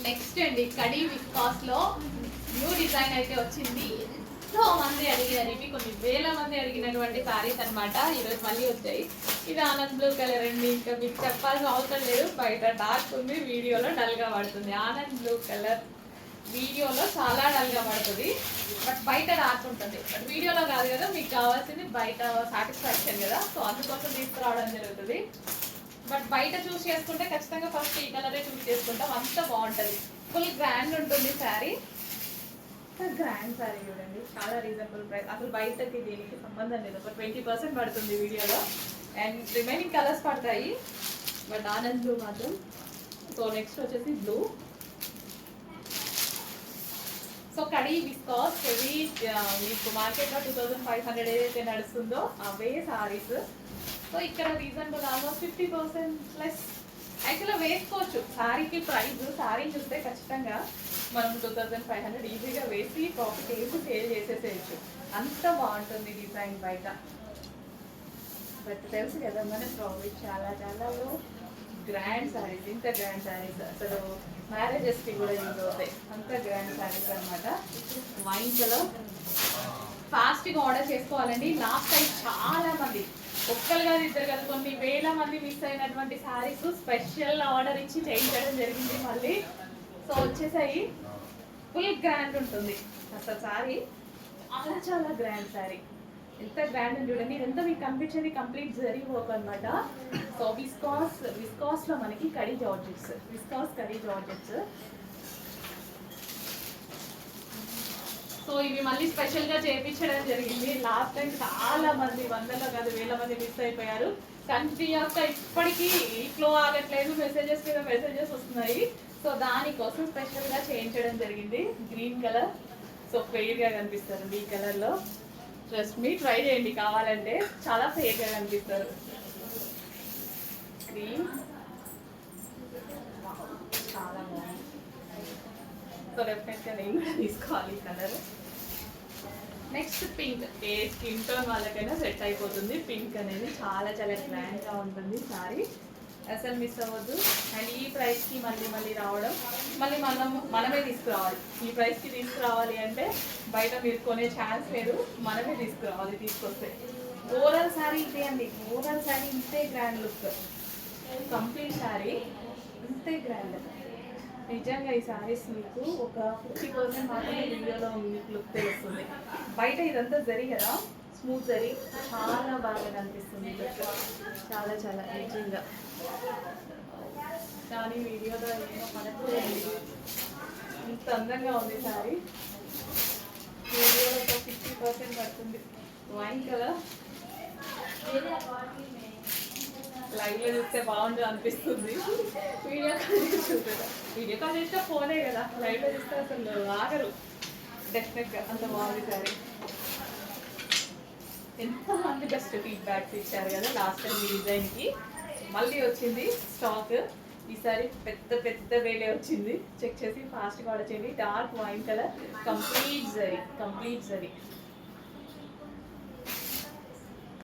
Next అండి khadi viscous లో new design అయితే వచ్చింది. ఎంతో మంది అడిగారు, ఇవి కొన్ని వేల మంది అడిగినటువంటి సారీస్ అనమాట. ఈరోజు మళ్ళీ వచ్చాయి. ఇది ఆనంద్ బ్లూ కలర్ అండి, ఇంకా మీకు చెప్పాల్సిన అవసరం లేదు. బయట డార్క్ ఉంది, వీడియోలో డల్ గా పడుతుంది. ఆనంద్ బ్లూ కలర్ వీడియోలో చాలా డల్ గా పడుతుంది, బట్ బయట డార్క్ ఉంటుంది. బట్ వీడియోలో కాదు కదా, మీకు కావాల్సింది బయట సాటిస్ఫాక్షన్ కదా, సో అందుకోసం తీసుకురావడం జరుగుతుంది. బట్ బయట చూస్ చేసుకుంటే ఖచ్చితంగా ఫస్ట్ ఈ కలరే చూస్ చేసుకుంటాం, అంత బాగుంటుంది. ఫుల్ గ్రాండ్ ఉంటుంది శారీ. గ్రాండ్ శారీ చూడండి, చాలా రీజనబుల్ ప్రైస్. అసలు బయటకి దీనికి సంబంధం లేదు, ఒక 20% పడుతుంది వీడియోలో, అండ్ రిమైనింగ్ కలర్స్ పడతాయి, బట్ ఆనంద్ బ్లూ మాత్రం. సో నెక్స్ట్ వచ్చేసి blue. So khadi viscous heavy, మీకు మార్కెట్లో 2500 ఏదైతే నడుస్తుందో అవే సారీస్. సో ఇక్కడ రీజనబుల్ ఆల్మోస్ట్ 50% ప్లస్. యాక్చువల్గా వేసుకోవచ్చు శారీకి ప్రైస్. శారీ చూస్తే ఖచ్చితంగా మనం 2500 ఈజీగా వేసి ప్రాఫిట్ వేసి సేల్ చేసేసేయచ్చు, అంత బాగుంటుంది డిజైన్ బయట. బట్ తెలుసు కదా మన ప్రాఫిట్ చాలా చాలా లో. గ్రాండ్ శారీస్, ఇంత గ్రాండ్ శారీస్ అసలు మ్యారేజెస్కి కూడా యూజ్ అవుతాయి, అంత గ్రాండ్ శారీస్ అనమాట. వైన్ కలర్ ఫాస్ట్గా ఆర్డర్ చేసుకోవాలండి. లాస్ట్ టైం చాలా మంది, ఒక్కరు కాదు ఇద్దరు కాదు, కొన్ని వేల మంది మిస్ అయినటువంటి శారీస్ స్పెషల్ ఆర్డర్ ఇచ్చి చేయించడం జరిగింది మళ్ళీ. సో వచ్చేసాయి. ఫుల్ గ్రాండ్ ఉంటుంది అసలు శారీ, చాలా చాలా గ్రాండ్ శారీ. ఎంత గ్రాండ్ అని చూడండి. ఇదంతా మీకు కనిపించేది కంప్లీట్ జరీ వర్క్ అనమాట. సో విస్కాస్లో మనకి khadi georgettes, viscous khadi georgettes. So ఇవి మళ్ళీ స్పెషల్గా చేయించడం జరిగింది. లాస్ట్ టైం చాలా మంది, వందలో కాదు వేల మంది మిస్ అయిపోయారు. కంటిన్యూస్గా ఇప్పటికీ ఫ్లో ఆగట్లేదు, మెసేజెస్ మీద మెసేజెస్ వస్తున్నాయి. సో దానికోసం స్పెషల్గా చేయించడం జరిగింది. గ్రీన్ కలర్, సో ఫెయిర్గా కనిపిస్తారు ఈ కలర్లో. ట్రస్ట్ మీ, ట్రై చేయండి కావాలంటే, చాలా ఫెయిర్గా కనిపిస్తారు. గ్రీన్ చాలా బాగుంది. సో డెఫినెట్గా నేను కూడా తీసుకోవాలి ఈ కలర్. నెక్స్ట్ పింక్, ఏ స్కిన్ టోన్ వాళ్ళకైనా సెట్ అయిపోతుంది. పింక్ అనేది చాలా చాలా గ్రాండ్గా ఉంటుంది సారీ, అసలు మిస్ అవ్వద్దు. అండ్ ఈ ప్రైస్కి మళ్ళీ మళ్ళీ రావడం, మళ్ళీ మనమే తీసుకురావాలి. ఈ ప్రైస్కి తీసుకురావాలి అంటే బయట మీరు కొనే ఛాన్స్ లేదు, మనమే తీసుకురావాలి. తీసుకొస్తే ఓవరాల్ శారీ ఇంతే అండి, ఓవరాల్ శారీ ఇంతే గ్రాండ్ లుక్, కంప్లీట్ శారీ ఇంతే గ్రాండ్. నిజంగా ఈ శారీస్ మీకు ఒక 50% మాత్రమే వీడియోలో మీకు లుక్ తెలుస్తుంది. బయట ఇదంతా జరీ కదా, స్మూత్ జరీ, చాలా బాగా కనిపిస్తుంది లుక్, చాలా చాలా నిజంగా. కానీ వీడియోలో ఏమో మనకు ఇంత అందంగా ఉంది శారీ, వీడియోలో ఒక 50% పడుతుంది. వైన్ కలర్ లైవ్లో చూస్తే బాగుంటుంది అనిపిస్తుంది, వీడియో కాల్ చేసి చూద్దాం. వీడియో కాల్ చేస్తే ఫోనే కదా, లైవ్లో చూస్తే అసలు ఆగరు. డెఫినెట్గా అంత బాగుంది సారీ. ఎంతమంది బెస్ట్ ఫీడ్బ్యాక్స్ ఇచ్చారు కదా లాస్ట్ టైం ఈ డిజైన్కి. మళ్ళీ వచ్చింది స్టాక్, ఈసారి పెద్ద పెద్ద వేలే వచ్చింది. చెక్ చేసి ఫాస్ట్గా ఆర్డర్ చేయండి. Dark wine colour, complete zari, complete zari.